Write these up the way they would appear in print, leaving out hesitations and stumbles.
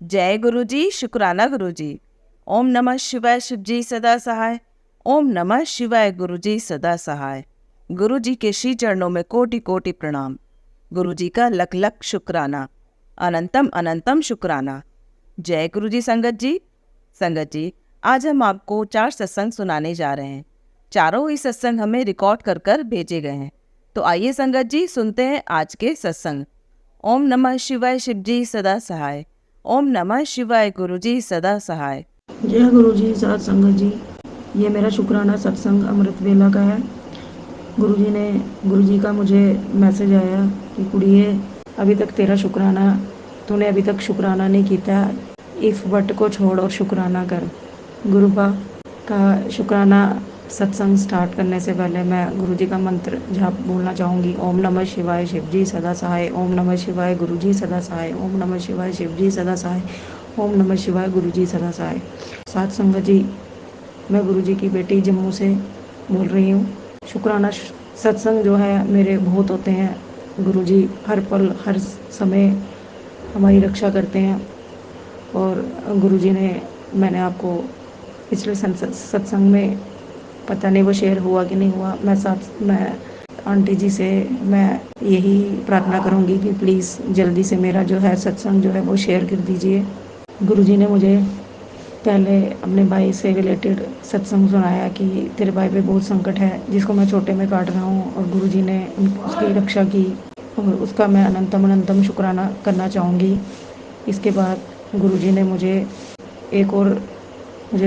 जय गुरु जी, शुक्राना गुरु जी। ओम नमः शिवाय, शिव जी सदा सहाय। ओम नमः शिवाय, गुरु जी सदा सहाय। गुरु जी के श्री चरणों में कोटि कोटि प्रणाम। गुरु जी का लख लख शुक्राना, अनंतम अनंतम शुक्राना। जय गुरु जी। संगत जी, आज हम आपको 4 सत्संग सुनाने जा रहे हैं। चारों ही सत्संग हमें रिकॉर्ड कर कर भेजे गए हैं। तो आइए संगत जी, सुनते हैं आज के सत्संग। ओम नमः शिवाय, शिव जी सदा सहाय। ओम नमः शिवाय, गुरु जी सदा सहाय। जय गुरु जी। साथ संगत जी, ये मेरा शुक्राना सत्संग अमृत वेला का है। गुरु जी का मुझे मैसेज आया कि कुड़िए, अभी तक तेरा शुक्राना, तूने अभी तक शुक्राना नहीं किया, इफ बट को छोड़ और शुक्राना कर। गुरुबा का शुक्राना सत्संग स्टार्ट करने से पहले मैं गुरु जी का मंत्र जाप बोलना चाहूँगी। ओम नमः शिवाय, शिव जी सदा सहाय। ओम नमः शिवाय, गुरु जी सदा सहाय। ओम नमः शिवाय, शिव जी सदा सहाय। ओम नमः शिवाय, गुरु जी सदा सहाय। साथ संगत जी, मैं गुरु जी की बेटी जम्मू से बोल रही हूँ। शुक्राना सत्संग जो है मेरे बहुत होते हैं। गुरु जी हर पल हर समय हमारी रक्षा करते हैं। और गुरु जी ने, मैंने आपको पिछले सत्संग में, पता नहीं वो शेयर हुआ कि नहीं हुआ, मैं आंटी जी से मैं यही प्रार्थना करूँगी कि प्लीज़ जल्दी से मेरा जो है सत्संग जो है वो शेयर कर दीजिए। गुरु जी ने मुझे पहले अपने भाई से रिलेटेड सत्संग सुनाया कि तेरे भाई पे बहुत संकट है जिसको मैं छोटे में काट रहा हूँ, और गुरु जी ने उसकी रक्षा की, और उसका मैं अनंतम अनंतम शुक्राना करना चाहूँगी। इसके बाद गुरु जी ने मुझे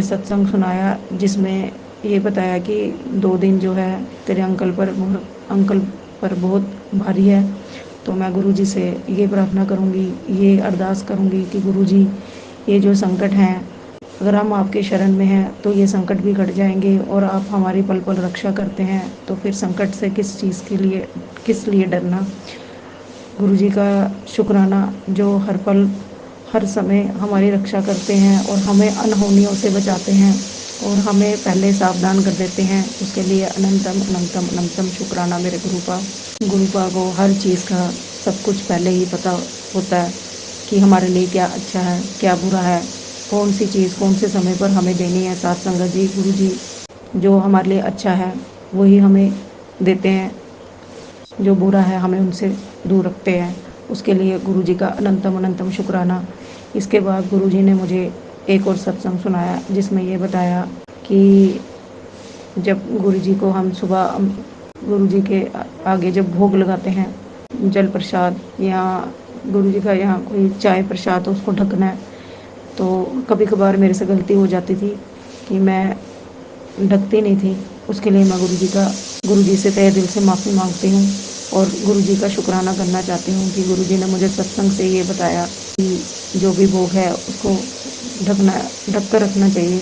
सत्संग सुनाया जिसमें ये बताया कि 2 दिन जो है तेरे अंकल पर बहुत भारी है। तो मैं गुरु जी से ये प्रार्थना करूँगी, ये अरदास करूँगी कि गुरु जी, ये जो संकट हैं, अगर हम आपके शरण में हैं तो ये संकट भी कट जाएंगे, और आप हमारी पल पल रक्षा करते हैं तो फिर संकट से किस लिए डरना। गुरु जी का शुक्राना जो हर पल हर समय हमारी रक्षा करते हैं और हमें अनहोनियों से बचाते हैं और हमें पहले सावधान कर देते हैं, उसके लिए अनंतम अनंतम अनंतम शुक्राना मेरे गुरुपा को हर चीज़ का सब कुछ पहले ही पता होता है कि हमारे लिए क्या अच्छा है, क्या बुरा है, कौन सी चीज़ कौन से समय पर हमें देनी है। साथ संगत जी, गुरु जी जो हमारे लिए अच्छा है वही हमें देते हैं, जो बुरा है हमें उनसे दूर रखते हैं। उसके लिए गुरु जी का अनंतम अनंतम शुक्राना। इसके बाद गुरु जी ने मुझे एक और सत्संग सुनाया जिसमें ये बताया कि जब गुरु जी को हम सुबह गुरु जी के आगे जब भोग लगाते हैं, जल प्रसाद या गुरु जी का यहाँ कोई चाय प्रसाद, तो उसको ढकना है। तो कभी कभार मेरे से गलती हो जाती थी कि मैं ढकती नहीं थी। उसके लिए मैं गुरु जी से तहे दिल से माफ़ी मांगती हूँ और गुरु जी का शुक्राना करना चाहती हूँ कि गुरु जी ने मुझे सत्संग से ये बताया कि जो भी भोग है उसको ढक कर रखना चाहिए।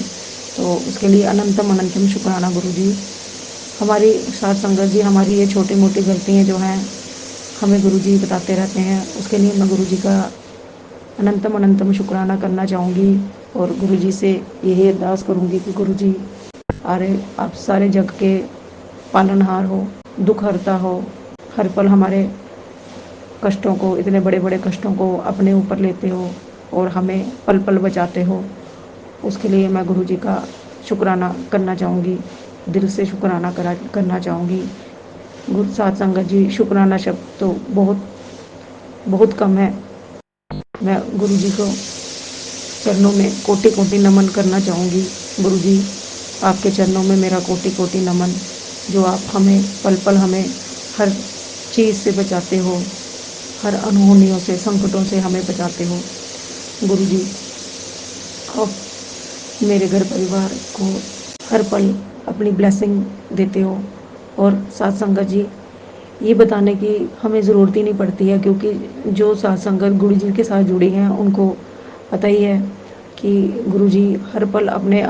तो उसके लिए अनंतम अनंतम शुक्राना गुरु जी। हमारी साथ संगत जी, हमारी ये छोटी मोटी गलतियाँ जो हैं हमें गुरु जी बताते रहते हैं, उसके लिए मैं गुरु जी का अनंतम अनंतम शुक्राना करना चाहूँगी और गुरु जी से यही अरदास करूँगी कि गुरु जी, अरे आप सारे जग के पालनहार हो, दुख हरता हो, हर पल हमारे कष्टों को, इतने बड़े बड़े कष्टों को अपने ऊपर लेते हो और हमें पल पल बचाते हो। उसके लिए मैं गुरु जी का शुक्राना करना चाहूँगी, दिल से शुक्राना करना चाहूँगी। गुरु साथ संगत जी, शुक्राना शब्द तो बहुत बहुत कम है। मैं गुरु जी को चरणों में कोटि कोटि नमन करना चाहूँगी। गुरु जी, आपके चरणों में मेरा कोटि कोटि नमन, जो आप हमें पल पल हमें हर चीज़ से बचाते हो, हर अनहोनियों से, संकटों से हमें बचाते हो। गुरु जी, आप मेरे घर परिवार को हर पल अपनी ब्लेसिंग देते हो। और साथ संगत जी, ये बताने की हमें ज़रूरत ही नहीं पड़ती है, क्योंकि जो साथ संगत गुरु जी के साथ जुड़ी हैं उनको पता ही है कि गुरु जी हर पल अपने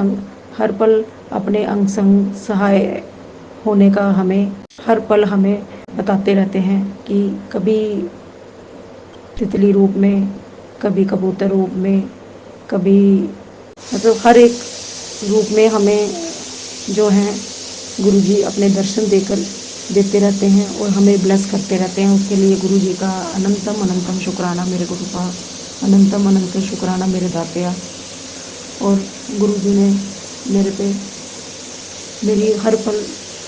अंग संग सहाय होने का हमें हर पल हमें बताते रहते हैं कि कभी तितली रूप में, कभी कबूतर रूप में, कभी मतलब हर एक रूप में हमें जो हैं गुरु जी अपने दर्शन देते रहते हैं और हमें ब्लेस करते रहते हैं। उसके लिए गुरु जी का अनंतम अनंतम शुक्राना मेरे गुरुपा। अनंतम अनंत शुक्राना मेरे दातिया। और गुरु जी ने मेरे पे मेरी हर पल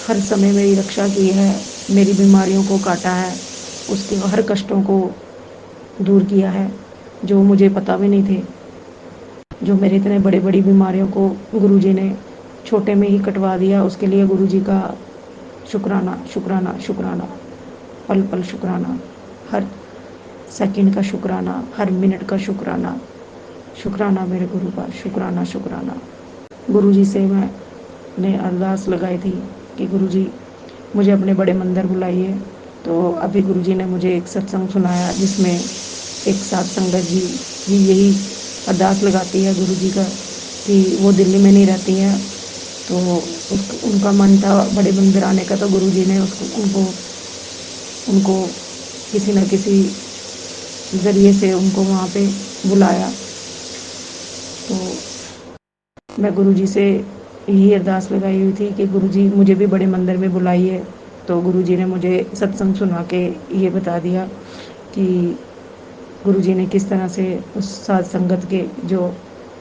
हर समय मेरी रक्षा की है, मेरी बीमारियों को काटा है, उसके हर कष्टों को दूर किया है जो मुझे पता भी नहीं थे। जो मेरे इतने बड़ी बड़ी बीमारियों को गुरु जी ने छोटे में ही कटवा दिया, उसके लिए गुरु जी का शुक्राना शुक्राना शुक्राना, पल पल शुक्राना, हर सेकंड का शुक्राना, हर मिनट का शुक्राना। शुक्राना मेरे गुरु का, शुक्राना शुक्राना। गुरु जी से मैंने अरदास लगाई थी कि गुरु जी मुझे अपने बड़े मंदिर बुलाइए। तो अभी गुरु जी ने मुझे एक सत्संग सुनाया जिसमें एक साथ संगत जी भी यही अरदास लगाती है गुरु जी का कि वो दिल्ली में नहीं रहती हैं, तो उनका मन था बड़े मंदिर आने का, तो गुरु जी ने उनको उनको किसी न किसी ज़रिए से उनको वहाँ पे बुलाया। तो मैं गुरु जी से यही अरदास लगाई हुई थी कि गुरु जी मुझे भी बड़े मंदिर में बुलाइए। तो गुरु जी ने मुझे सत्संग सुना के ये बता दिया कि गुरु जी ने किस तरह से उस साध संगत के जो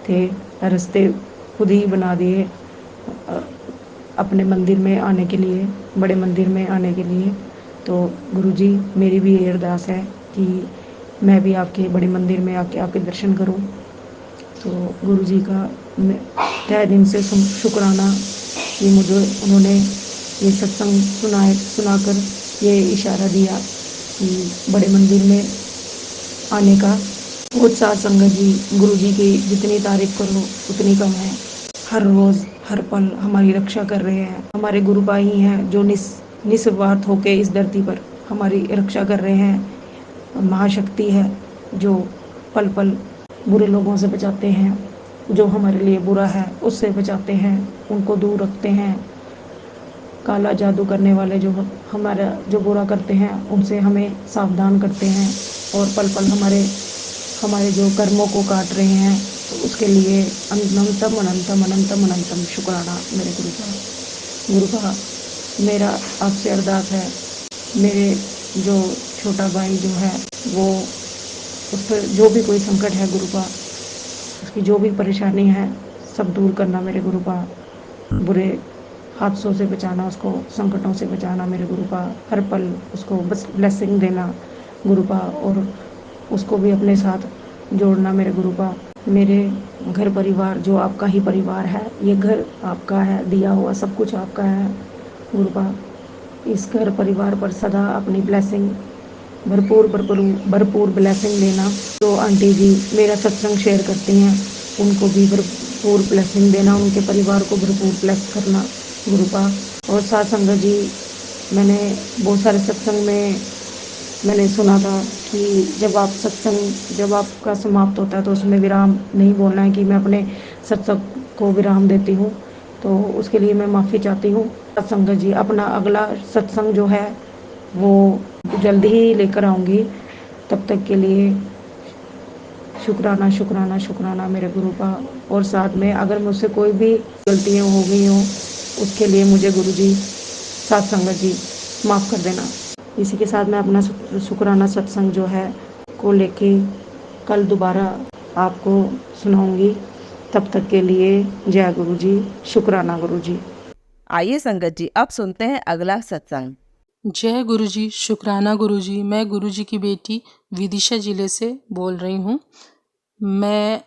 थे रास्ते खुद ही बना दिए अपने मंदिर में आने के लिए, बड़े मंदिर में आने के लिए। तो गुरु जी मेरी भी ये अरदास है कि मैं भी आपके बड़े मंदिर में आके आपके दर्शन करूं। तो गुरु जी का मैं तहे दिल से शुक्राना कि मुझे उन्होंने ये सत्संग सुनाकर ये इशारा दिया कि बड़े मंदिर में आने का। बहुत साथ संगत जी गुरु जी की जितनी तारीफ करो उतनी कम है। हर रोज़ हर पल हमारी रक्षा कर रहे हैं। हमारे गुरु भाई ही हैं जो निस्वार्थ होके इस धरती पर हमारी रक्षा कर रहे हैं। महाशक्ति है जो पल पल बुरे लोगों से बचाते हैं, जो हमारे लिए बुरा है उससे बचाते हैं, उनको दूर रखते हैं। काला जादू करने वाले जो हमारा जो बुरा करते हैं उनसे हमें सावधान करते हैं और पल पल हमारे हमारे जो कर्मों को काट रहे हैं। तो उसके लिए अनंतम अनंतम अनंतम अनंतम शुक्राना मेरे गुरु का। गुरु का मेरा आपसे अरदास है, मेरे जो छोटा भाई जो है वो उस पर जो भी कोई संकट है गुरु का, उसकी जो भी परेशानी है सब दूर करना मेरे गुरु का। बुरे हादसों से बचाना, उसको संकटों से बचाना मेरे गुरु का। हर पल उसको बस ब्लेसिंग देना गुरु का और उसको भी अपने साथ जोड़ना मेरे गुरु का। मेरे घर परिवार जो आपका ही परिवार है, ये घर आपका है, दिया हुआ सब कुछ आपका है गुरु का। इस घर परिवार पर सदा अपनी ब्लेसिंग भरपूर भरपूर भरपूर ब्लेसिंग देना। तो आंटी जी मेरा सत्संग शेयर करती हैं उनको भी भरपूर ब्लेसिंग देना, उनके परिवार को भरपूर ब्लेस करना गुरु का। और साथ संगत जी मैंने बहुत सारे सत्संग में मैंने सुना था कि जब आपका समाप्त होता है तो उसमें विराम नहीं बोलना है कि मैं अपने सत्संग को विराम देती हूँ। तो उसके लिए मैं माफ़ी चाहती हूँ। सत्संग जी अपना अगला सत्संग जो है वो जल्दी ही लेकर आऊँगी। तब तक के लिए शुक्राना शुक्राना शुक्राना मेरे गुरु का। और साथ में अगर मुझसे कोई भी गलतियाँ हो गई हों उसके लिए मुझे गुरु जी साथ संगत जी माफ़ कर देना। इसी के साथ मैं अपना शुक्राना सत्संग जो है को लेके कल दोबारा आपको सुनाऊंगी। तब तक के लिए जय गुरु जी, शुक्राना गुरु जी। आइए संगत जी अब सुनते हैं अगला सत्संग। जय गुरु जी, शुक्राना गुरु जी। मैं गुरु जी की बेटी विदिशा जिले से बोल रही हूँ। मैं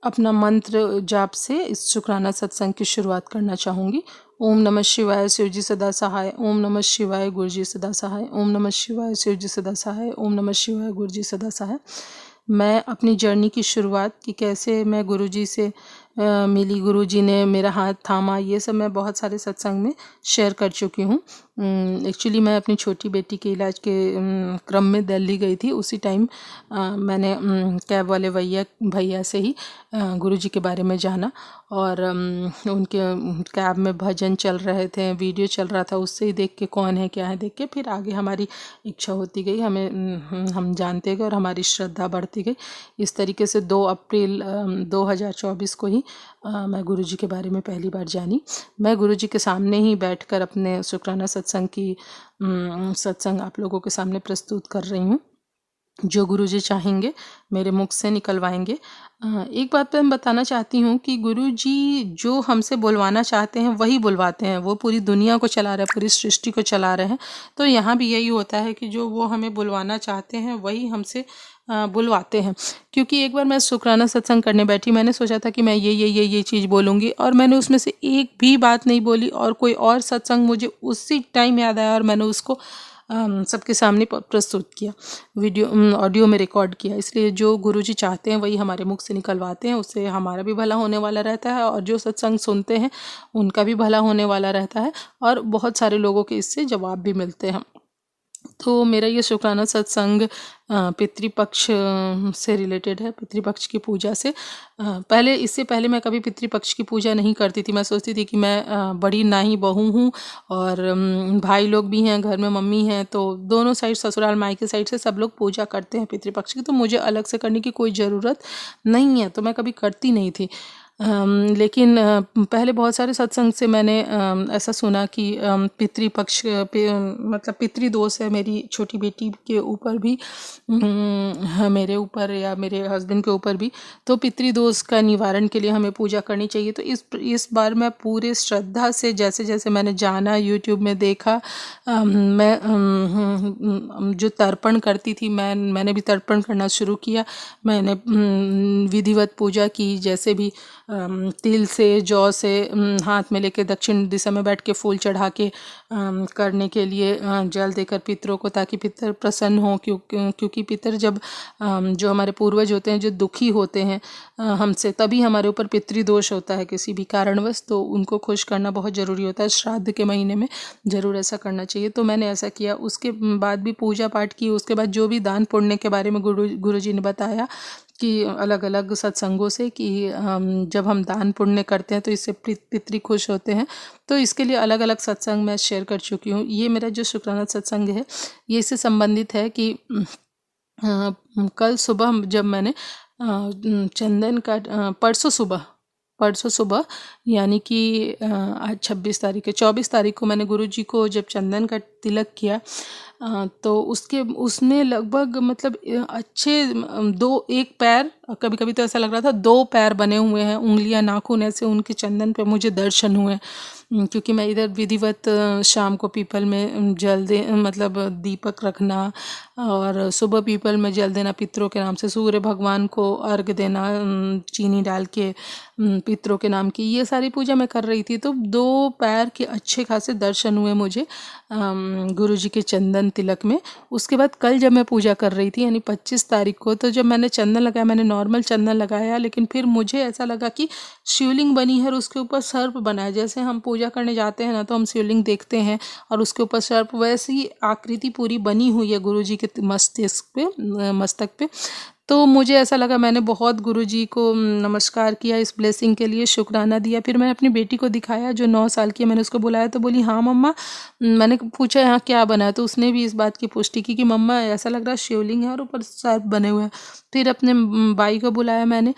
अपना मंत्र जाप से इस शुक्राना सत्संग की शुरुआत करना चाहूँगी। ओम नमः शिवाय, शिव जी सदा सहाय। ओम नमः शिवाय, गुरु जी सदा सहाय। ओम नमः शिवाय, शिव जी सदा सहाय। ओम नमः शिवाय, गुरु जी सदा सहाय। मैं अपनी जर्नी की शुरुआत कि कैसे मैं गुरु जी से मिली, गुरु जी ने मेरा हाथ थामा, ये सब मैं बहुत सारे सत्संग में शेयर कर चुकी हूँ। एक्चुअली मैं अपनी छोटी बेटी के इलाज के क्रम में दिल्ली गई थी। उसी टाइम मैंने कैब वाले भैया से ही गुरु जी के बारे में जाना और उनके कैब में भजन चल रहे थे, वीडियो चल रहा था, उससे ही देख के कौन है क्या है देख के फिर आगे हमारी इच्छा होती गई, हम जानते गए और हमारी श्रद्धा बढ़ती गई। इस तरीके से 2 अप्रैल 2024 को ही मैं गुरु जी के बारे में पहली बार जानी। मैं गुरु जी के सामने ही बैठकर अपने शुक्राना सत्संग आप लोगों के सामने प्रस्तुत कर रही हूँ। जो गुरुजी चाहेंगे मेरे मुख से निकलवाएंगे। एक बात मैं बताना चाहती हूँ कि गुरुजी जो हमसे बुलवाना चाहते हैं वही बुलवाते हैं। वो पूरी दुनिया को चला रहे हैं, पूरी सृष्टि को चला रहे हैं। तो यहाँ भी यही होता है कि जो वो हमें बुलवाना चाहते हैं वही हमसे बुलवाते हैं। क्योंकि एक बार मैं शुक्राना सत्संग करने बैठी, मैंने सोचा था कि मैं ये चीज़ बोलूँगी, और मैंने उसमें से एक भी बात नहीं बोली, और कोई और सत्संग मुझे उसी टाइम याद आया और मैंने उसको सबके सामने प्रस्तुत किया, ऑडियो में रिकॉर्ड किया। इसलिए जो गुरुजी चाहते हैं वही हमारे मुख से निकलवाते हैं। उससे हमारा भी भला होने वाला रहता है, और जो सत्संग सुनते हैं उनका भी भला होने वाला रहता है, और बहुत सारे लोगों के इससे जवाब भी मिलते हैं। तो मेरा ये शुक्राना सत्संग पितृपक्ष से रिलेटेड है, पितृपक्ष की पूजा से। इससे पहले मैं कभी पितृपक्ष की पूजा नहीं करती थी। मैं सोचती थी कि मैं बड़ी नाई बहू हूँ, और भाई लोग भी हैं घर में, मम्मी हैं, तो दोनों साइड, ससुराल मायके साइड से सब लोग पूजा करते हैं पितृपक्ष की, तो मुझे अलग से करने की कोई ज़रूरत नहीं है, तो मैं कभी करती नहीं थी। लेकिन पहले बहुत सारे सत्संग से मैंने ऐसा सुना कि पितृपक्ष मतलब पितृदोष है मेरी छोटी बेटी के ऊपर भी, मेरे ऊपर या मेरे हस्बैंड के ऊपर भी, तो पितृदोष का निवारण के लिए हमें पूजा करनी चाहिए। तो इस बार मैं पूरे श्रद्धा से, जैसे जैसे मैंने जाना, यूट्यूब में देखा, मैं जो तर्पण करती थी, मैंने भी तर्पण करना शुरू किया। मैंने विधिवत पूजा की, जैसे भी तिल से, जौ से हाथ में लेके दक्षिण दिशा में बैठ के फूल चढ़ा के करने के लिए जल देकर पितरों को, ताकि पितर प्रसन्न हो। क्योंकि पितर जब जो हमारे पूर्वज होते हैं, जो दुखी होते हैं हमसे, तभी हमारे ऊपर पितृदोष होता है किसी भी कारणवश, तो उनको खुश करना बहुत ज़रूरी होता है। श्राद्ध के महीने में ज़रूर ऐसा करना चाहिए। तो मैंने ऐसा किया। उसके बाद भी पूजा पाठ की। उसके बाद जो भी दान पुण्य के बारे में गुरुजी ने बताया कि अलग अलग सत्संगों से, कि जब हम दान पुण्य करते हैं तो इससे पितृ खुश होते हैं। तो इसके लिए अलग अलग सत्संग मैं शेयर कर चुकी हूँ। ये मेरा जो शुक्राना सत्संग है ये इससे संबंधित है कि कल सुबह जब मैंने चंदन का परसों सुबह यानी कि आज 26 तारीख है, 24 तारीख को मैंने गुरुजी को जब चंदन का तिलक किया, तो उसमें लगभग मतलब अच्छे एक पैर, कभी कभी तो ऐसा लग रहा था 2 पैर बने हुए हैं, उंगलियां, नाखून ऐसे उनके चंदन पे मुझे दर्शन हुए। क्योंकि मैं इधर विधिवत शाम को पीपल में जल दे, मतलब दीपक रखना, और सुबह पीपल में जल देना पितरों के नाम से, सूर्य भगवान को अर्घ देना चीनी डाल के पितरों के नाम की, ये सारी पूजा मैं कर रही थी। तो 2 पैर के अच्छे खासे दर्शन हुए मुझे गुरुजी के चंदन तिलक में। उसके बाद कल जब मैं पूजा कर रही थी यानी 25 तारीख को, तो जब मैंने चंदन लगाया, मैंने नॉर्मल चंदन लगाया, लेकिन फिर मुझे ऐसा लगा कि शिवलिंग बनी है और उसके ऊपर सर्प बना है। जैसे हम पूजा करने जाते हैं ना, तो हम शिवलिंग देखते हैं और उसके ऊपर सर्प, वैसी आकृति पूरी बनी हुई है गुरुजी के मस्तक पे। तो मुझे ऐसा लगा, मैंने बहुत गुरुजी को नमस्कार किया, इस ब्लेसिंग के लिए शुक्राना दिया। फिर मैंने अपनी बेटी को दिखाया जो 9 साल की है, मैंने उसको बुलाया तो बोली हाँ मम्मा। मैंने पूछा यहाँ क्या बना है, तो उसने भी इस बात की पुष्टि की कि मम्मा ऐसा लग रहा है शिवलिंग है और ऊपर सर्प बने हुए हैं। फिर अपने भाई को बुलाया मैंने,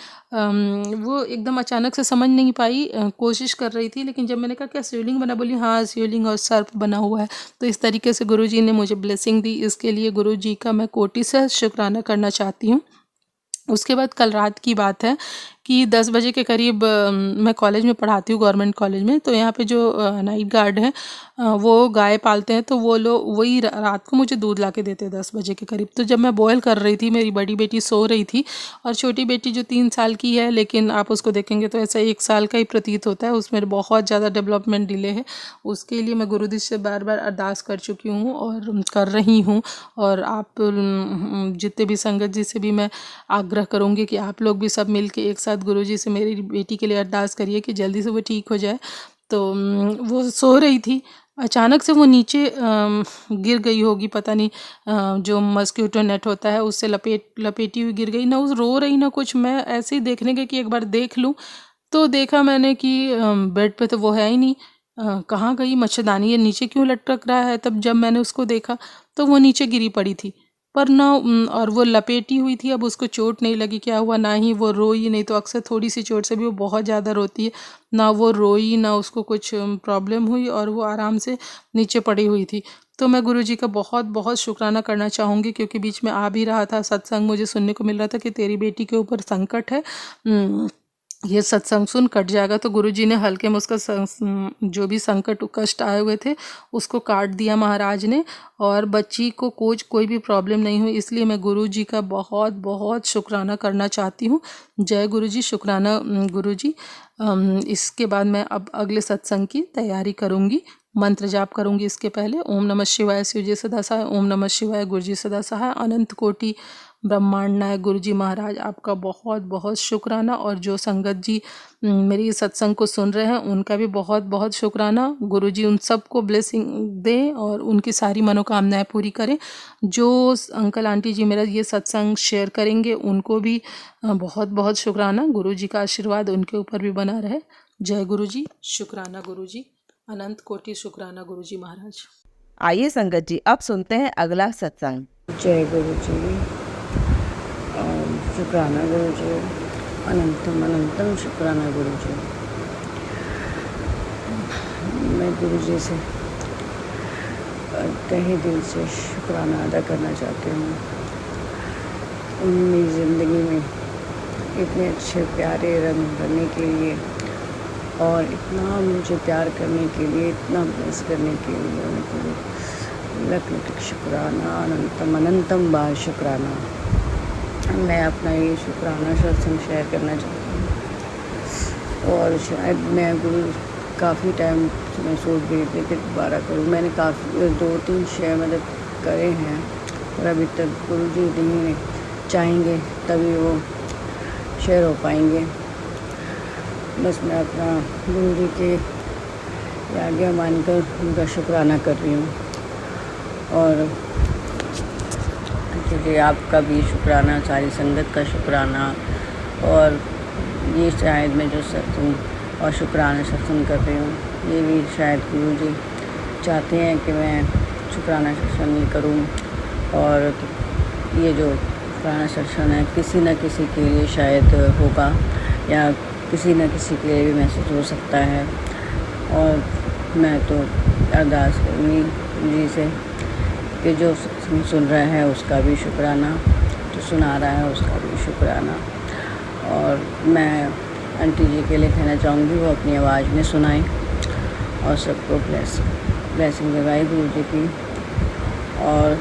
वो एकदम अचानक से समझ नहीं पाई, कोशिश कर रही थी, लेकिन जब मैंने कहा क्या शिवलिंग बना, बोली हाँ शिवलिंग और सर्प बना हुआ है। तो इस तरीके से गुरुजी ने मुझे ब्लेसिंग दी। इसके लिए गुरुजी का मैं कोटि से शुक्राना करना चाहती हूँ। उसके बाद कल रात की बात है कि 10 बजे के करीब मैं कॉलेज में पढ़ाती हूँ, गवर्नमेंट कॉलेज में। तो यहाँ पे जो नाइट गार्ड हैं वो गाय पालते हैं, तो वो लोग वही रात को मुझे दूध ला के देते हैं 10 बजे के करीब। तो जब मैं बॉयल कर रही थी, मेरी बड़ी बेटी सो रही थी और छोटी बेटी जो 3 साल की है, लेकिन आप उसको देखेंगे तो ऐसा 1 साल का ही प्रतीत होता है, उसमें बहुत ज़्यादा डेवलपमेंट डिले है। उसके लिए मैं गुरुजी से बार बार अरदास कर चुकी हूँ और कर रही हूँ। और आप जितने भी संगत जी से भी मैं आग्रह करूँगी कि आप लोग भी सब मिल के एक साथ गुरुजी से मेरी बेटी के लिए अरदास करिए कि जल्दी से वो ठीक हो जाए। तो वो सो रही थी, अचानक से वो नीचे गिर गई होगी, पता नहीं, जो मस्कीटो नेट होता है उससे लपेटी हुई गिर गई ना, उस रो रही ना कुछ। मैं ऐसे ही देखने गई कि एक बार देख लूँ, तो देखा मैंने कि बेड पे तो वो है ही नहीं। कहाँ गई मच्छरदानी, ये नीचे क्यों लटक रहा है। तब जब मैंने उसको देखा तो वो नीचे गिरी पड़ी थी, पर ना, और वो लपेटी हुई थी। अब उसको चोट नहीं लगी, क्या हुआ, ना ही वो रोई, नहीं तो अक्सर थोड़ी सी चोट से भी वो बहुत ज़्यादा रोती है। ना वो रोई, ना उसको कुछ प्रॉब्लम हुई, और वो आराम से नीचे पड़ी हुई थी। तो तो मैं गुरुजी का बहुत बहुत शुक्राना करना चाहूँगी, क्योंकि बीच में आ भी रहा था सत्संग, मुझे सुनने को मिल रहा था कि तेरी बेटी के ऊपर संकट है, ये सत्संग सुन कट जाएगा। तो गुरुजी ने हल्के में उसका जो भी संकट कष्ट आए हुए थे उसको काट दिया महाराज ने, और बच्ची को कोई भी प्रॉब्लम नहीं हुई। इसलिए मैं गुरुजी का बहुत बहुत शुक्राना करना चाहती हूँ। जय गुरुजी, शुक्राना गुरुजी। इसके बाद मैं अब अगले सत्संग की तैयारी करूँगी, मंत्र जाप करूँगी। इसके पहले ओम नमः शिवाय शिव जी सदा सहाय, ओम नमः शिवाय गुरु जी सदा सहाय, अनंत कोटि ब्रह्मांड नायक गुरु जी महाराज आपका बहुत बहुत शुक्राना। और जो संगत जी मेरी सत्संग को सुन रहे हैं उनका भी बहुत बहुत शुक्राना। गुरु जी उन सबको ब्लेसिंग दें और उनकी सारी मनोकामनाएं पूरी करें। जो अंकल आंटी जी मेरा ये सत्संग शेयर करेंगे उनको भी बहुत बहुत शुक्राना। गुरु जी का आशीर्वाद उनके ऊपर भी बना रहे। जय गुरु जी, शुक्राना गुरु जी, अनंत कोटि शुक्राना गुरु जी महाराज। आइए संगत जी, अब सुनते हैं अगला सत्संग। जय गुरु जी, शुक्राना गुरु जी, अनंतम अनंतम शुक्राना गुरु जी। मैं गुरु जी से तहे दिल से शुक्राना अदा करना चाहती हूँ। उन्होंने ज़िंदगी में इतने अच्छे प्यारे रंग भरने के लिए और इतना मुझे प्यार करने के लिए, इतना ब्लेस करने के लिए उनको लख लख शुक्राना, अनंतम अनंतम बार शुक्राना। मैं अपना ये शुक्राना सत्संग शेयर करना चाहती हूँ। और शायद मैं गुरु काफ़ी टाइम से मैं सोच रही थी कि दोबारा करूँ। मैंने काफ़ी 2-3 शेयर मतलब करे हैं, पर अभी तक गुरु जी नहीं चाहेंगे तभी वो शेयर हो पाएंगे। बस मैं अपना गुरु जी के आज्ञा मानकर उनका शुक्राना कर रही हूँ। और क्योंकि आपका भी शुक्राना, सारी संगत का शुक्राना, और ये शायद मैं जो सत्संग और शुक्राना सत्संग कर रही हूँ ये भी शायद गुरु जी चाहते हैं कि मैं शुक्राना सत्संग करूँ। और ये जो शुक्राना सत्संग है किसी न किसी के लिए शायद होगा या किसी न किसी के लिए भी मैसेज हो सकता है। और मैं तो अरदास करूँगी जी से कि जो सुन रहा है उसका भी शुक्राना, जो सुना रहा है उसका भी शुक्राना। और मैं आंटी जी के लिए कहना चाहूँगी वो अपनी आवाज़ में सुनाएं और सबको ब्लेसिंग दिवाए गुरु जी की। और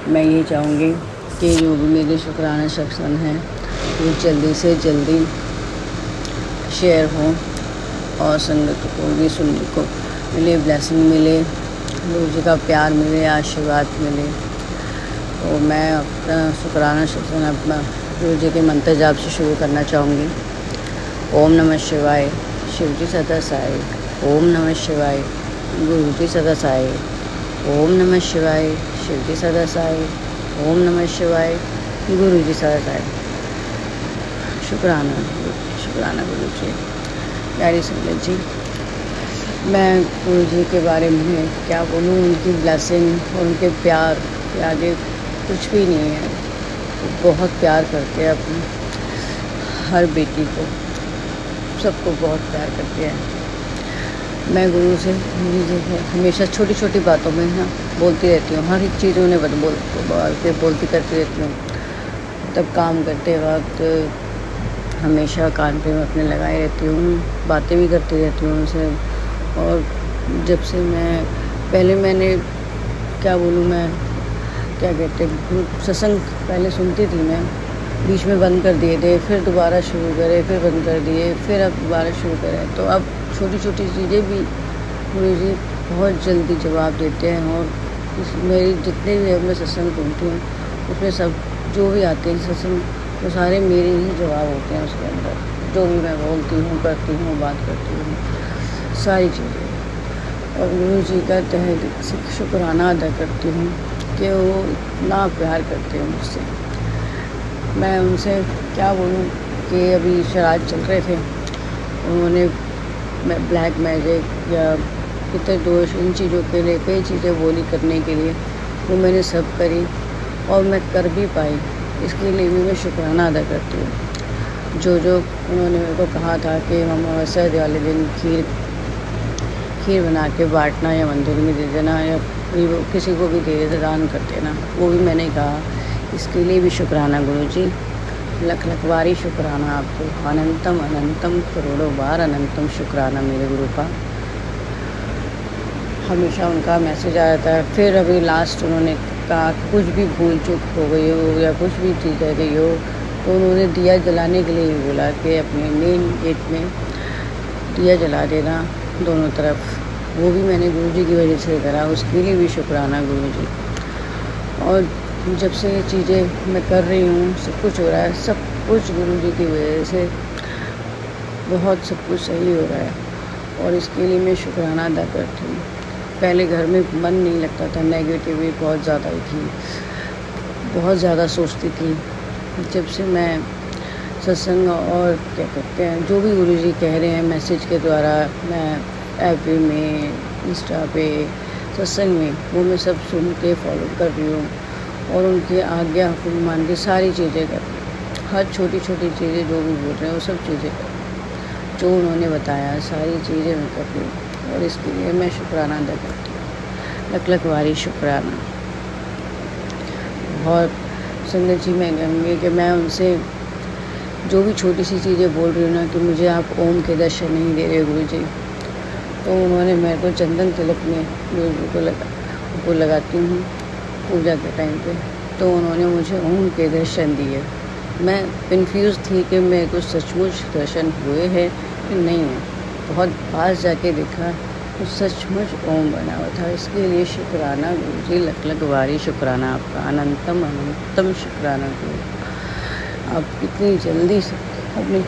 मैं ये चाहूँगी कि जो भी मेरे शुक्राना सत्संग हैं वो जल्दी से जल्दी शेयर हो और संगत को भी सुनने को मिले, ब्लेसिंग मिले, गुरु जी का प्यार मिले, आशीर्वाद मिले। तो मैं अपना शुक्राना सत्संग अपना गुरु जी के मंत्र जाप से शुरू करना चाहूँगी। ओम नमः शिवाय शिव जी सदा साई, ओम नमः शिवाय गुरु जी सदा साई, ओम नमः शिवाय शिव जी सदा साई, ओम नमः शिवाय गुरु जी सदा साई। शुक्राना शुक्राना गुरु जी। प्यारी संगत जी, मैं गुरु जी के बारे में क्या बोलूँ, उनकी ब्लेसिंग और उनके प्यार के आगे कुछ भी नहीं है। वो बहुत प्यार करते हैं अपनी हर बेटी को, सबको बहुत प्यार करते हैं। मैं गुरु से हमेशा छोटी छोटी बातों में ना बोलती रहती हूँ, हर एक चीज़ उन्हें बोलती करती रहती हूँ। तब काम करते वक्त हमेशा कान पे मैं अपने लगाए रहती हूँ, बातें भी करती रहती हूँ उनसे। और जब से मैंने क्या बोलूँ, मैं क्या कहते सत्संग पहले सुनती थी, मैं बीच में बंद कर दिए थे, फिर दोबारा शुरू करे, फिर बंद कर दिए, फिर अब दोबारा शुरू करें। तो अब छोटी छोटी चीज़ें भी गुरु जी बहुत जल्दी जवाब देते हैं। और मेरी जितने भी अब मैं सत्संग सुनती हूँ उसमें सब जो भी आते हैं सत्संग वो सारे मेरे ही जवाब होते हैं उसके अंदर। जो भी मैं बोलती हूँ, करती हूँ, बात करती हूँ, सारी चीज़ें। और गुरु जी का तहे दिल से शुक्राना अदा करती हूँ कि वो इतना प्यार करते हैं मुझसे। मैं उनसे क्या बोलूँ कि अभी शराध चल रहे थे, उन्होंने ब्लैक मैजिक या पितर दोष इन चीज़ों के लिए कई चीज़ें बोली करने के लिए, वो मैंने सब करी और मैं कर भी पाई। इसके लिए भी मैं शुक्राना अदा करती हूँ। जो उन्होंने मेरे को कहा था कि अमावस्या वाले दिन खीर बना के बांटना या मंदिर में दे देना या भी वो किसी को भी दे देते, दान कर देना, वो भी मैंने कहा। इसके लिए भी शुक्राना गुरुजी, लख लख बारी शुक्राना आपको, अनंतम अनंतम करोड़ों बार अनंतम शुक्राना मेरे गुरु का। हमेशा उनका मैसेज आ जाता है। फिर अभी लास्ट उन्होंने कहा कुछ भी भूल चूक हो गई हो या कुछ भी चीज़ रह गई हो तो उन्होंने दिया जलाने के लिए ही बोला कि अपने मेन गेट में दिया जला देना दोनों तरफ। वो भी मैंने गुरुजी की वजह से करा, उसके लिए भी शुक्राना गुरुजी। और जब से ये चीज़ें मैं कर रही हूँ, सब कुछ हो रहा है, सब कुछ गुरुजी की वजह से बहुत सब कुछ सही हो रहा है और इसके लिए मैं शुक्राना अदा करती हूँ। पहले घर में मन नहीं लगता था, नेगेटिविटी बहुत ज़्यादा ही थी, बहुत ज़्यादा सोचती थी। जब से मैं सत्संग और क्या कहते हैं जो भी गुरुजी कह रहे हैं मैसेज के द्वारा, मैं एफबी में, इंस्टा पे, सत्संग में, वो मैं सब सुन के फॉलो कर रही हूँ और उनकी आज्ञा हुक्म मान के सारी चीज़ें कर रही हूँ। हर छोटी छोटी चीज़ें जो भी बोल रहे हैं वो सब चीज़ें कर रही हूँ, जो उन्होंने बताया सारी चीज़ें मैं कर रही हूँ और इसके लिए मैं शुक्राना अदा करती हूँ। लख लख बारी शुक्राना। और संगत जी मैं कहूँगी कि मैं उनसे जो भी छोटी सी चीज़ें बोल रही हूँ ना कि मुझे आप ओम के दर्शन नहीं दे रहे गुरु जी, तो उन्होंने मेरे को चंदन तिलक में गुरु को लगाती हूँ पूजा के टाइम पे, तो उन्होंने मुझे ओम के दर्शन दिए। मैं कन्फ्यूज़ थी कि मेरे को सचमुच दर्शन हुए हैं कि नहीं है। बहुत पास जाके देखा तो सचमुच ओम बना हुआ था। इसके लिए शुक्राना गुरुजी, लख लख बारी शुक्राना आपका, अनंतम अनंतम शुक्राना गुरु। आप कितनी जल्दी से अपनी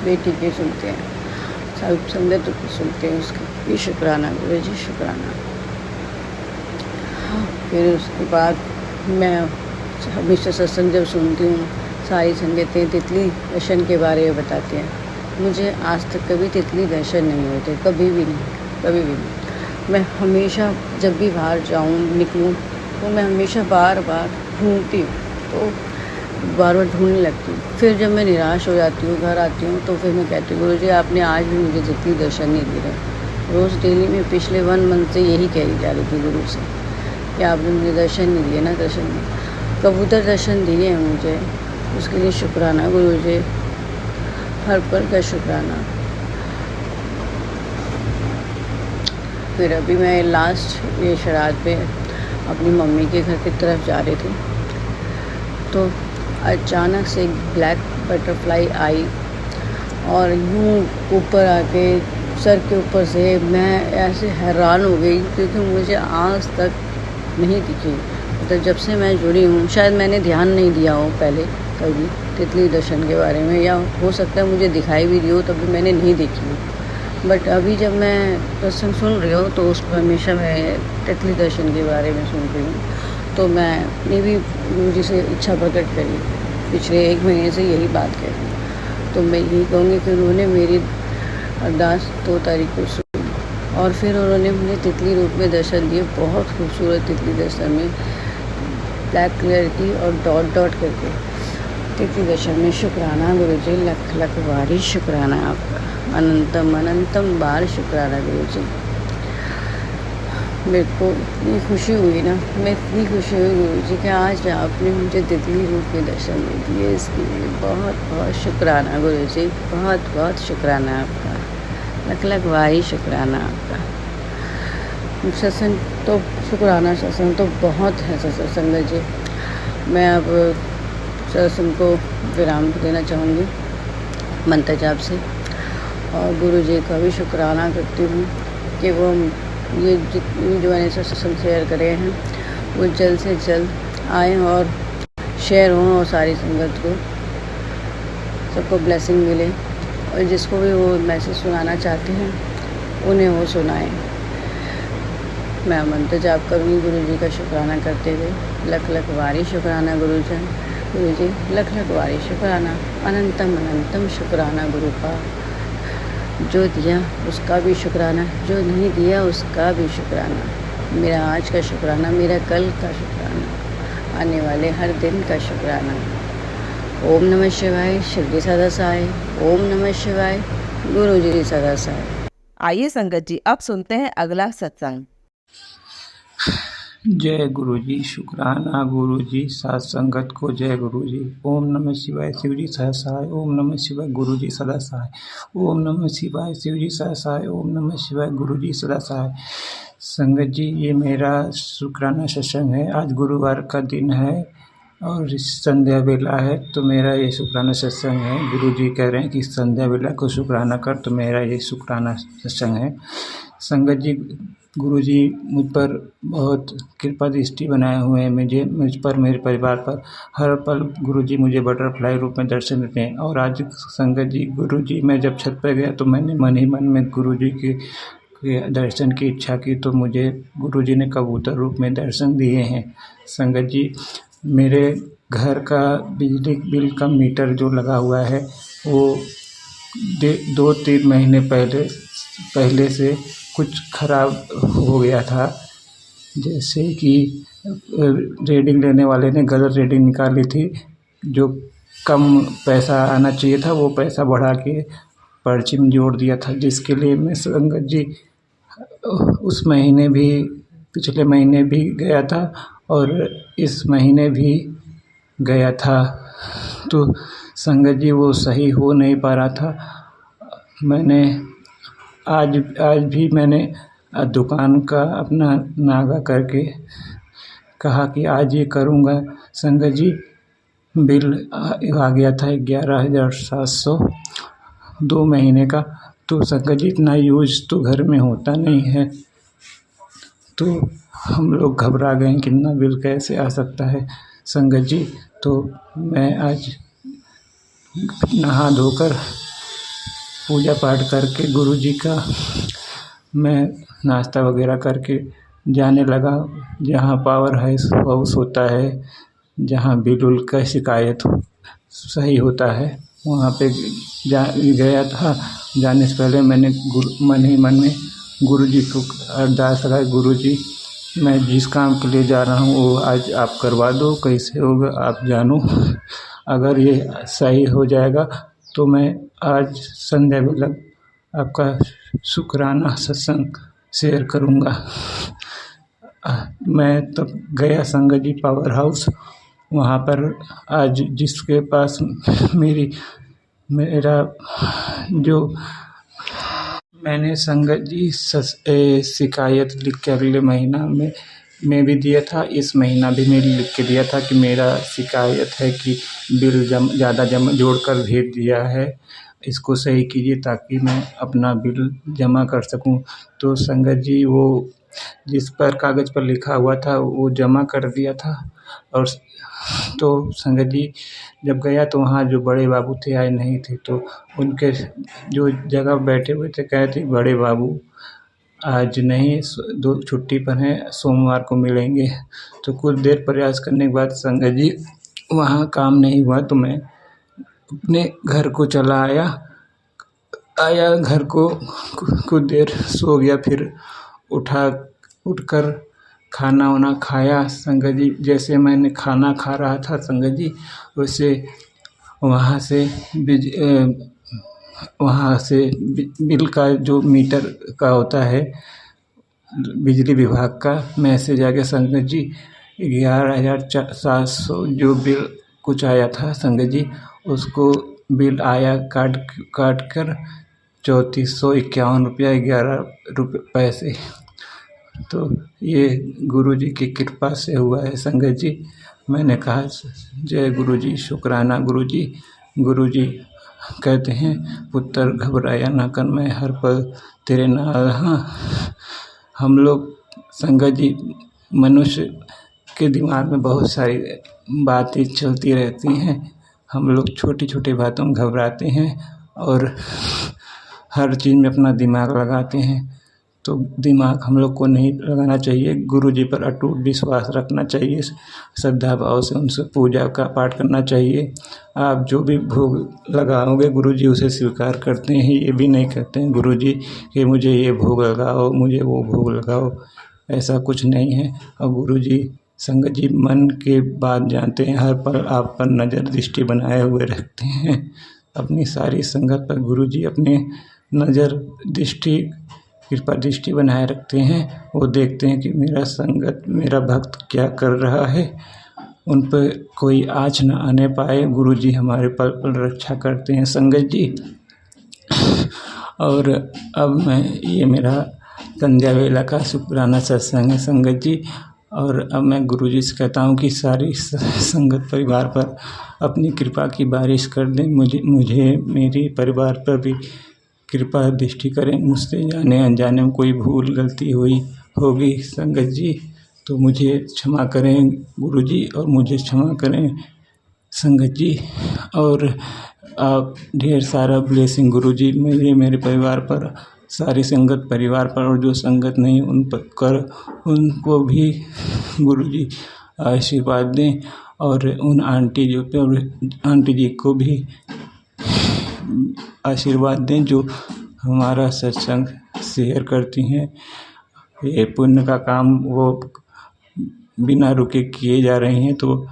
बेटी के सुनते हैं, सब संगत को सुनते हैं, उसका भी शुक्राना गुरुजी, शुक्राना। फिर उसके बाद मैं हमेशा सत्संग जब सुनती हूँ, सारी संगतें तितली दर्शन के बारे में बताते हैं। मुझे आज तक कभी तितली दर्शन नहीं हुए थे, कभी भी नहीं, कभी भी नहीं। मैं हमेशा जब भी बाहर जाऊँ निकलूँ तो मैं हमेशा बार बार ढूंढती हूँ, तो बार बार ढूंढने लगती हूँ। फिर जब मैं निराश हो जाती हूँ, घर आती हूँ, तो फिर मैं कहती हूँ गुरुजी आपने आज भी मुझे तितली दर्शन नहीं दे रहे। रोज़ डेली में पिछले 1 मंथ से यही कही जा रही थी गुरु से कि आपने मुझे दर्शन नहीं दिए ना, दर्शन नहीं। कबूतर दर्शन दिए हैं मुझे, उसके लिए शुक्राना गुरुजी, हर पल का शुक्राना। फिर अभी मैं लास्ट ये शराध पे अपनी मम्मी के घर की तरफ जा रही थी, तो अचानक से एक ब्लैक बटरफ्लाई आई और यूँ ऊपर आके सर के ऊपर से मैं ऐसे हैरान हो गई क्योंकि मुझे आज तक नहीं दिखी। मतलब जब से मैं जुड़ी हूँ, शायद मैंने ध्यान नहीं दिया हो पहले कभी तितली दर्शन के बारे में, या हो सकता है मुझे दिखाई भी दी हो तब भी मैंने नहीं देखी हो। बट अभी जब मैं दर्शन सुन रही हूँ तो उस पर हमेशा मैं तितली दर्शन के बारे में सुन रही हूँ, तो मैंने भी गुरुजी से इच्छा प्रकट करी, पिछले 1 महीने से यही बात कह रही हूँ। तो मैं यही कहूँगी कि उन्होंने मेरी अरदास 2 तारीख को सुनी और फिर उन्होंने मुझे तितली रूप में दर्शन दिए। बहुत खूबसूरत तितली दर्शन में, ब्लैक कलर की और डॉट डॉट करके तितली दर्शन में। शुक्राना गुरुजी, लख लख बारी शुक्राना आपका, अनंतम अनंतम बार शुक्राना गुरुजी। मेरे को इतनी खुशी हुई ना, मैं इतनी खुशी हुई गुरुजी कि आज आपने मुझे तितली रूप में दर्शन दे दिए, इसके लिए बहुत बहुत शुक्राना गुरुजी, बहुत बहुत शुक्राना आपका, लख लख बारी शुक्राना आपका। सत्संग तो शुक्राना, सत्संग तो बहुत है सत्संग जी। मैं अब सत्संग को विराम देना चाहूँगी मंत्र जाप से, और गुरु जी का भी शुक्राना करती हूँ कि वो ये जितनी जो मैंने सत्संग शेयर करे हैं वो जल्द से जल्द आए और शेयर हों और सारी संगत को, सबको ब्लेसिंग मिले, और जिसको भी वो मैसेज सुनाना चाहते हैं उन्हें वो सुनाएं। मैं मंत्र जाप करूँगी गुरु जी का शुक्राना करते हुए। लख लख बारी शुक्राना गुरु जी, लख लख बारी शुक्राना, अनंतम अनंतम शुक्राना गुरु का। जो दिया उसका भी शुक्राना, जो नहीं दिया उसका भी शुक्राना। मेरा आज का शुक्राना, मेरा कल का शुक्राना, आने वाले हर दिन का शुक्राना। ओम नमः शिवाय, शिवजी सदा सहाय। ओम नमः शिवाय, गुरु जी सदा सहाय। आइए संगत जी, अब सुनते हैं अगला सत्संग। जय गुरु जी। शुक्राना गुरु जी। साथ संगत को जय गुरु जी। ओम नमः शिवाय। शिव जी सदा सहाय। ओम नमः शिवाय। गुरु जी सदा सहाय। ओम नमः शिवाय। शिव जी सदा सहाय। ओम नमः शिवाय। गुरु जी सदा सहाय। संगत जी, ये मेरा शुक्राना सत्संग है। आज गुरुवार का दिन है और इस संध्या बेला है, तो मेरा ये शुक्राना सत्संग है। गुरु जी कह रहे हैं कि संध्या बेला को शुक्राना कर, तो मेरा ये शुक्राना सत्संग है। संगत जी, गुरु जी मुझ पर बहुत कृपा दृष्टि बनाए हुए हैं। मुझ पर, मेरे परिवार पर हर पल गुरु जी मुझे बटरफ्लाई रूप में दर्शन देते हैं। और आज संगत जी, गुरु जी, मैं जब छत पर गया तो मैंने मन ही मन में गुरु जी के दर्शन की इच्छा की, तो मुझे गुरु जी ने कबूतर रूप में दर्शन दिए हैं। संगत जी, मेरे घर का बिजली बिल का मीटर जो लगा हुआ है वो 2-3 महीने पहले से कुछ खराब हो गया था। जैसे कि रीडिंग लेने वाले ने गलत रीडिंग निकाली थी। जो कम पैसा आना चाहिए था वो पैसा बढ़ा के पर्ची में जोड़ दिया था, जिसके लिए मैं संगत जी उस महीने भी, पिछले महीने भी गया था और इस महीने भी गया था। तो संगत जी वो सही हो नहीं पा रहा था। मैंने आज भी मैंने दुकान का अपना नागा करके कहा कि आज ये करूँगा। संगत जी, बिल आ गया था 11,700 2 महीने का। तो संगत जी, इतना यूज तो घर में होता नहीं है, तो हम लोग घबरा गए कि इतना बिल कैसे आ सकता है। संगत जी, तो मैं आज नहा धोकर पूजा पाठ करके गुरु जी का मैं नाश्ता वगैरह करके जाने लगा जहाँ पावर हाउस होता है, जहाँ बिल का शिकायत सही होता है, वहाँ पे गया था। जाने से पहले मैंने मन ही मन में गुरु जी को अरदास लगाई, गुरु जी, मैं जिस काम के लिए जा रहा हूँ वो आज आप करवा दो, कैसे होगा आप जानो। अगर ये सही हो जाएगा तो मैं आज संध्या बेला आपका शुक्राना सत्संग शेयर करूँगा। मैं तब गया संगत जी पावर हाउस। वहाँ पर आज जिसके पास मेरा जो मैंने संगत जी शिकायत लिख के अगले महीना में भी दिया था, इस महीना भी मैं लिख के दिया था कि मेरा शिकायत है कि बिल ज़्यादा जोड़ कर भेज दिया है, इसको सही कीजिए ताकि मैं अपना बिल जमा कर सकूं। तो संगत जी वो जिस पर कागज़ पर लिखा हुआ था वो जमा कर दिया था। और तो संगत जी जब गया तो वहाँ जो बड़े बाबू थे आए नहीं थे, तो उनके जो जगह बैठे हुए थे कहे थे बड़े बाबू आज नहीं, 2 छुट्टी पर हैं, सोमवार को मिलेंगे। तो कुछ देर प्रयास करने के बाद संगत जी वहाँ काम नहीं हुआ, तो मैं अपने घर को चला आया घर को कुछ देर सो गया, फिर उठकर खाना वाना खाया। संगत जी जैसे मैंने खाना खा रहा था संगत जी, वैसे वहाँ से बिल का जो मीटर का होता है बिजली विभाग का मैसेज आ गया संगत जी। 11,700 जो बिल कुछ आया था संगत जी, उसको बिल आया काट कर 3,451 रुपया 11 पैसे। तो ये गुरु जी की कृपा से हुआ है संगत जी। मैंने कहा जय गुरु जी, शुक्राना गुरु जी। गुरु जी कहते हैं पुत्र घबराया ना कर, मैं हर पल तेरे नाल हाँ। हम लोग संगत जी मनुष्य के दिमाग में बहुत सारी बातें चलती रहती हैं। हम लोग छोटी छोटी बातों में घबराते हैं और हर चीज़ में अपना दिमाग लगाते हैं। तो दिमाग हम लोग को नहीं लगाना चाहिए, गुरु जी पर अटूट विश्वास रखना चाहिए, श्रद्धा भाव से उनसे पूजा का पाठ करना चाहिए। आप जो भी भोग लगाओगे गुरु जी उसे स्वीकार करते हैं, ये भी नहीं कहते हैं गुरु जी कि मुझे ये भोग लगाओ, मुझे वो भोग लगाओ, ऐसा कुछ नहीं है। और गुरु जी संगत जी मन के बात जानते हैं, हर पल आप पर नज़र दृष्टि बनाए हुए रखते हैं। अपनी सारी संगत पर गुरु जी अपने नज़र दृष्टि कृपा दृष्टि बनाए रखते हैं। वो देखते हैं कि मेरा संगत, मेरा भक्त क्या कर रहा है, उन पर कोई आँच न आने पाए। गुरु जी हमारे पल पल रक्षा करते हैं संगत जी। और अब मैं, ये मेरा संध्या वेला का शुक्राना सत्संग है संगत जी। और अब मैं गुरु जी से कहता हूँ कि सारी संगत परिवार पर अपनी कृपा की बारिश कर दें। मुझे मेरे परिवार पर भी कृपा दृष्टि करें। मुझसे जाने अनजाने में कोई भूल गलती हुई होगी संगत जी तो मुझे क्षमा करें गुरु जी, और मुझे क्षमा करें संगत जी। और आप ढेर सारा ब्लेसिंग गुरु जी मेरे परिवार पर, सारी संगत परिवार पर, और जो संगत नहीं उन पर कर, उनको भी गुरु जी आशीर्वाद दें। और उन आंटी जी को भी आशीर्वाद दें जो हमारा सत्संग शेयर करती हैं। ये पुण्य का काम वो बिना रुके किए जा रहे हैं, तो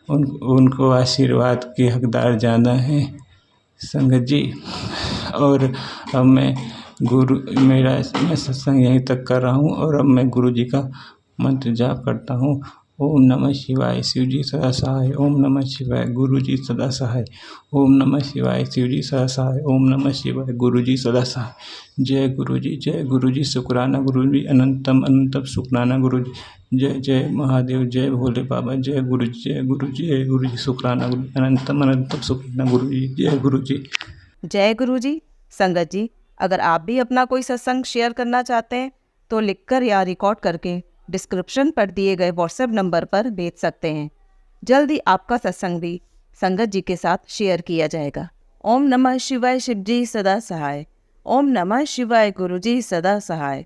उनको आशीर्वाद के हकदार ज़्यादा हैं संगत जी। और अब मैं सत्संग यहीं तक कर रहा हूँ, और अब मैं गुरु जी का मंत्र जाप करता हूँ। ओम नमः शिवाय, शिव जी सदा सहाय। ओम नमः शिवाय, गुरु जी सदा सहाय। ओम नमः शिवाय, शिव जी सदा सहाय। ओम नमः शिवाय, गुरु जी सदा सहाय। जय गुरु जी, जय गुरु जी, शुक्राना गुरु जी, अनंतम अनंतम शुक्राना गुरु जी। जय जय महादेव, जय भोले बाबा, जय गुरु जी, जय गुरु जी, जय गुरु जी, शुक्राना गुरु जी, अनंतम अनंतम शुक्राना गुरु जी, जय गुरु जी। जय गुरु जी। संगत जी, अगर आप भी अपना कोई सत्संग शेयर करना चाहते हैं तो लिखकर या रिकॉर्ड करके डिस्क्रिप्शन पर दिए गए व्हाट्सएप नंबर पर भेज सकते हैं। जल्द ही आपका सत्संग भी संगत जी के साथ शेयर किया जाएगा। ओम नमः शिवाय, शिव जी सदा सहाय। ओम नमः शिवाय, गुरु जी सदा सहाय।